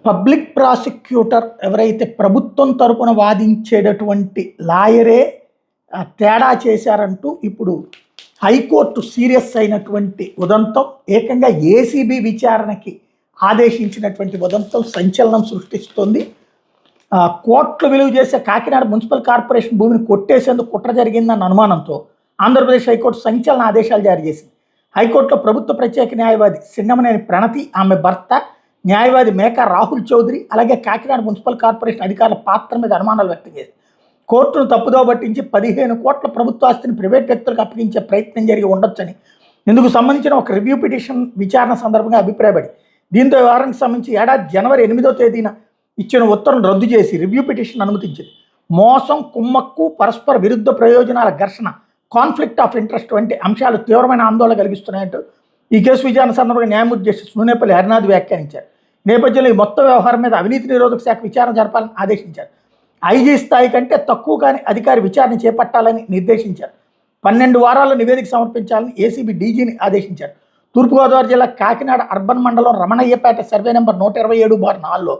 Public prosecutor ఎవరైతే ప్రభుత్వం తరపున వాదించేటటువంటి లాయరే తేడా చేశారంటూ ఇప్పుడు హైకోర్టు సీరియస్ అయినటువంటి ఉదంతం, ఏకంగా ఏసీబీ విచారణకి ఆదేశించినటువంటి ఉదంతం సంచలనం సృష్టిస్తోంది. కోట్లు విలువ చేసే కాకినాడ మున్సిపల్ కార్పొరేషన్ భూమిని కొట్టేసేందుకు కుట్ర జరిగిందన్న అనుమానంతో ఆంధ్రప్రదేశ్ హైకోర్టు సంచలన ఆదేశాలు జారీ చేసింది. హైకోర్టులో ప్రభుత్వ ప్రత్యేక న్యాయవాది సింగమనేని ప్రణతి, ఆమె భర్త న్యాయవాది మేకా రాహుల్ చౌదరి, అలాగే కాకినాడ మున్సిపల్ కార్పొరేషన్ అధికారుల పాత్ర మీద అనుమానాలు వ్యక్తం చేసింది. కోర్టును తప్పుదోవ పట్టించి 15 కోట్ల ప్రభుత్వ ఆస్తిని ప్రైవేట్ వ్యక్తులకు అప్పగించే ప్రయత్నం జరిగి ఉండొచ్చని ఇందుకు సంబంధించిన ఒక రివ్యూ పిటిషన్ విచారణ సందర్భంగా అభిప్రాయపడి, దీంతో వ్యవహారానికి సంబంధించి ఏడాది జనవరి 8వ తేదీన ఇచ్చిన ఉత్తర్వును రద్దు చేసి రివ్యూ పిటిషన్ అనుమతించింది. మోసం, కుమ్మక్కు, పరస్పర విరుద్ధ ప్రయోజనాల ఘర్షణ, కాన్ఫ్లిక్ట్ ఆఫ్ ఇంట్రెస్ట్ వంటి అంశాలు తీవ్రమైన ఆందోళన కలిగిస్తున్నాయంటూ ఈ కేసు విచారణ సందర్భంగా న్యాయమూర్తి జస్టిస్ నూనేపల్లి హరినాథ్ వ్యాఖ్యానించారు. నేపథ్యంలో ఈ మొత్తం వ్యవహారం మీద అవినీతి నిరోధక శాఖ విచారణ జరపాలని ఆదేశించారు. ఐజీ స్థాయి కంటే తక్కువ కాని అధికారి విచారణ చేపట్టాలని నిర్దేశించారు. 12 వారాల్లో నివేదిక సమర్పించాలని ఏసీబీ డీజీని ఆదేశించారు. తూర్పుగోదావరి జిల్లా కాకినాడ అర్బన్ మండలం రమణయ్యపేట సర్వే నెంబర్ 127/4లో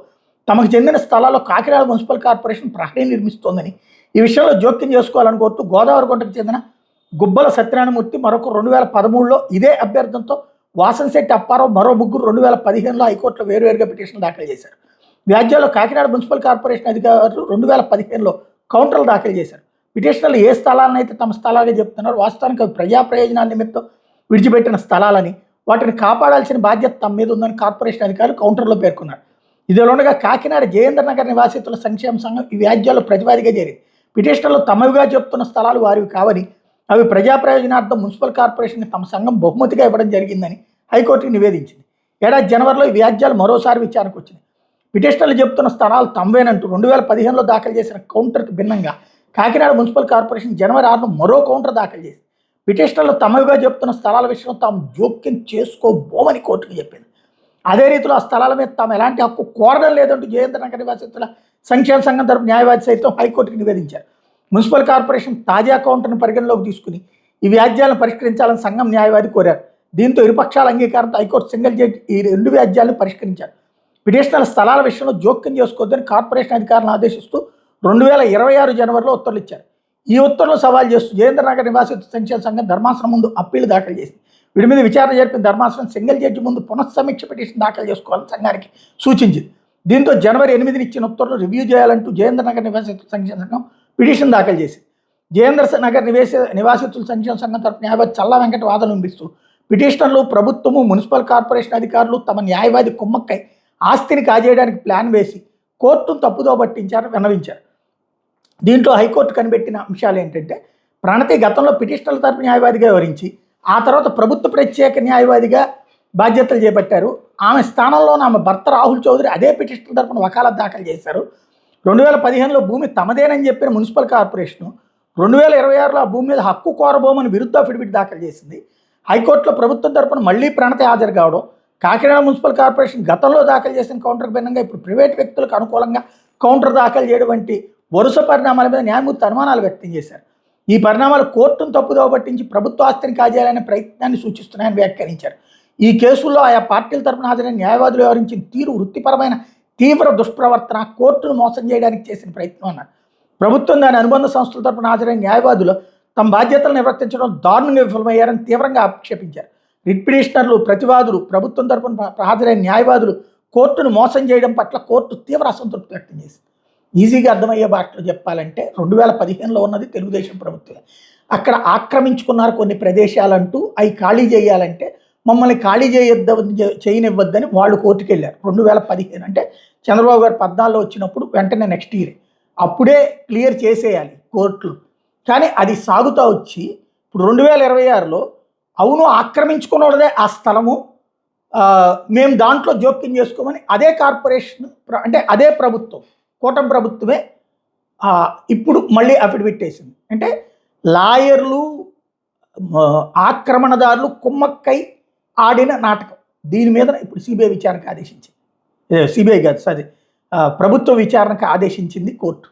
తమకు చెందిన స్థలాల్లో కాకినాడ మున్సిపల్ కార్పొరేషన్ ప్రహరీ నిర్మిస్తోందని, ఈ విషయంలో జోక్యం చేసుకోవాలని కోరుతూ గోదావరి గుంటకు చెందిన గుబ్బల సత్యనారాయణమూర్తి, మరొక 2013లో ఇదే అభ్యర్థనతో వాసంశెట్టి అప్పారావు, మరో ముగ్గురు 2015లో హైకోర్టులో వేరువేరుగా పిటిషన్లు దాఖలు చేశారు. వ్యాజ్యాల్లో కాకినాడ మున్సిపల్ కార్పొరేషన్ అధికారులు 2015లో కౌంటర్లు దాఖలు చేశారు. పిటిషనర్లు ఏ స్థలాలనైతే తమ స్థలాలుగా చెప్తున్నారు, వాస్తవానికి అవి ప్రజా ప్రయోజనాల నిమిత్తం విడిచిపెట్టిన స్థలాలని, వాటిని కాపాడాల్సిన బాధ్యత తమ మీద ఉందని కార్పొరేషన్ అధికారులు కౌంటర్లో పేర్కొన్నారు. ఇదిలోనగా కాకినాడ జయేంద్ర నగర్ నివాసితుల సంక్షేమ సంఘం ఈ వ్యాజ్యాల్లో ప్రతివాదిగా చేరింది. పిటిషనర్లు తమవిగా చెప్తున్న స్థలాలు వారివి కావని, అవి ప్రజా ప్రయోజనార్థం మున్సిపల్ కార్పొరేషన్కి తమ సంఘం బహుమతిగా ఇవ్వడం జరిగిందని హైకోర్టుకి నివేదించింది. ఏడాది జనవరిలో ఈ వ్యాజ్యాలు మరోసారి విచారణకు వచ్చింది. పిటిషనర్లు చెబుతున్న స్థలాలు తమవేనంటూ 2015లో దాఖలు చేసిన కౌంటర్కి భిన్నంగా కాకినాడ మున్సిపల్ కార్పొరేషన్ జనవరి 6న మరో కౌంటర్ దాఖలు చేసింది. పిటిషనర్లు తమవిగా చెబుతున్న స్థలాల విషయంలో తాము జోక్యం చేసుకోబోమని కోర్టుకు చెప్పింది. అదే రీతిలో ఆ స్థలాల మీద తాము ఎలాంటి హక్కు కోరడం లేదంటూ జయేంద్ర నగర్ నివాసితుల సంక్షేమ సంఘం తరపు న్యాయవాది సైతం హైకోర్టుకు నివేదించారు. మున్సిపల్ కార్పొరేషన్ తాజా కౌంటర్ను పరిగణలోకి తీసుకుని ఈ వ్యాజ్యాలను పరిష్కరించాలని సంఘం న్యాయవాది కోరారు. దీంతో ఇరుపక్షాల అంగీకారంతో హైకోర్టు సింగిల్ జడ్జి ఈ 2 వ్యాజ్యాలను పరిష్కరించారు. పిటిషనర్ల స్థలాల విషయంలో జోక్యం చేసుకోవద్దని కార్పొరేషన్ అధికారులను ఆదేశిస్తూ 2026 జనవరిలో ఉత్తర్వులు ఇచ్చారు. ఈ ఉత్తర్వులు సవాల్ చేస్తూ జయేంద్ర నగర్ నివాసిత సంక్షేమ సంఘం ధర్మాసనం ముందు అప్పీలు దాఖలు చేసింది. వీటి మీద విచారణ జరిపిన ధర్మాసనం సింగిల్ జడ్జి ముందు పునఃసమీక్ష పిటిషన్ దాఖలు చేసుకోవాలని సంఘానికి సూచించింది. దీంతో జనవరి 8న ఇచ్చిన ఉత్తర్వులు రివ్యూ చేయాలంటూ జయేంద్ర నగర్ నివాసిత సంక్షేమ సంఘం పిటిషన్ దాఖలు చేసింది. జయేంద్ర నగర్ నివాసితుల సంక్షేమ సంఘం తరపు న్యాయవాది చల్లా వెంకట వాదనలు వినిపిస్తూ పిటిషనర్లు, ప్రభుత్వము, మున్సిపల్ కార్పొరేషన్ అధికారులు తమ న్యాయవాది కుమ్మక్కై ఆస్తిని కాజేయడానికి ప్లాన్ వేసి కోర్టును తప్పుదో పట్టించారని విన్నవించారు. దీంట్లో హైకోర్టు కనిపెట్టిన అంశాలు ఏంటంటే, ప్రణతి గతంలో పిటిషనర్ల తరపు న్యాయవాదిగా వివరించి ఆ తర్వాత ప్రభుత్వ ప్రత్యేక న్యాయవాదిగా బాధ్యతలు చేపట్టారు. ఆమె స్థానంలో ఆమె భర్త రాహుల్ చౌదరి అదే పిటిషనర్ తరపున వకాలత్ దాఖలు చేశారు. 2015లో భూమి తమదేనని చెప్పిన మున్సిపల్ కార్పొరేషను 2026లో ఆ భూమి మీద హక్కు కోరబోమని విరుద్ధ అఫిడవిట్ దాఖలు చేసింది. హైకోర్టులో ప్రభుత్వం తరపున మళ్లీ ప్రణతి హాజరు కావడం, కాకినాడ మున్సిపల్ కార్పొరేషన్ గతంలో దాఖలు చేసిన కౌంటర్కి భిన్నంగా ఇప్పుడు ప్రైవేట్ వ్యక్తులకు అనుకూలంగా కౌంటర్ దాఖలు చేయడం వంటి వరుస పరిణామాల మీద న్యాయమూర్తి అనుమానాలు వ్యక్తం చేశారు. ఈ పరిణామాలు కోర్టును తప్పుదోవ పట్టించి ప్రభుత్వ ఆస్తిని కాజేయాలనే ప్రయత్నాన్ని సూచిస్తున్నాయని వ్యాఖ్యానించారు. ఈ కేసుల్లో ఆయా పార్టీల తరపున హాజరైన న్యాయవాదులు వ్యవహరించిన తీరు వృత్తిపరమైన తీవ్ర దుష్ప్రవర్తన, కోర్టును మోసం చేయడానికి చేసిన ప్రయత్నం అన్నారు. ప్రభుత్వం దాని అనుబంధ సంస్థల తరపున హాజరైన న్యాయవాదులు తమ బాధ్యతలను నిర్వర్తించడం దారుణంగా విఫలమయ్యారని తీవ్రంగా ఆక్షేపించారు. రిట్ పిటిషనర్లు, ప్రతివాదులు, ప్రభుత్వం తరపున హాజరైన న్యాయవాదులు కోర్టును మోసం చేయడం పట్ల కోర్టు తీవ్ర అసంతృప్తి వ్యక్తం చేసింది. ఈజీగా అర్థమయ్యే భాషలో చెప్పాలంటే 2015లో ఉన్నది తెలుగుదేశం ప్రభుత్వమే. అక్కడ ఆక్రమించుకున్నారు కొన్ని ప్రదేశాలంటూ, అవి ఖాళీ చేయాలంటే మమ్మల్ని ఖాళీ చేయనివ్వద్దని వాళ్ళు కోర్టుకు వెళ్ళారు. 2015 అంటే చంద్రబాబు గారు 14లో వచ్చినప్పుడు వెంటనే నెక్స్ట్ ఇయర్ అప్పుడే క్లియర్ చేసేయాలి కోర్టులు. కానీ అది సాగుతూ వచ్చి ఇప్పుడు 2026లో అవును ఆక్రమించుకున్నదే ఆ స్థలము, మేము దాంట్లో జోక్యం చేసుకోమని అదే కార్పొరేషన్ అంటే అదే ప్రభుత్వం, కూటమి ప్రభుత్వమే ఇప్పుడు మళ్ళీ అఫిడవిట్ వేసింది. అంటే లాయర్లు, ఆక్రమణదారులు కుమ్మక్కై ఆడిన నాటకం. దీని మీద ఇప్పుడు సిబిఐ విచారణకు ఆదేశించింది. సిబిఐ కాదు, ప్రభుత్వ విచారణకు ఆదేశించింది కోర్టు.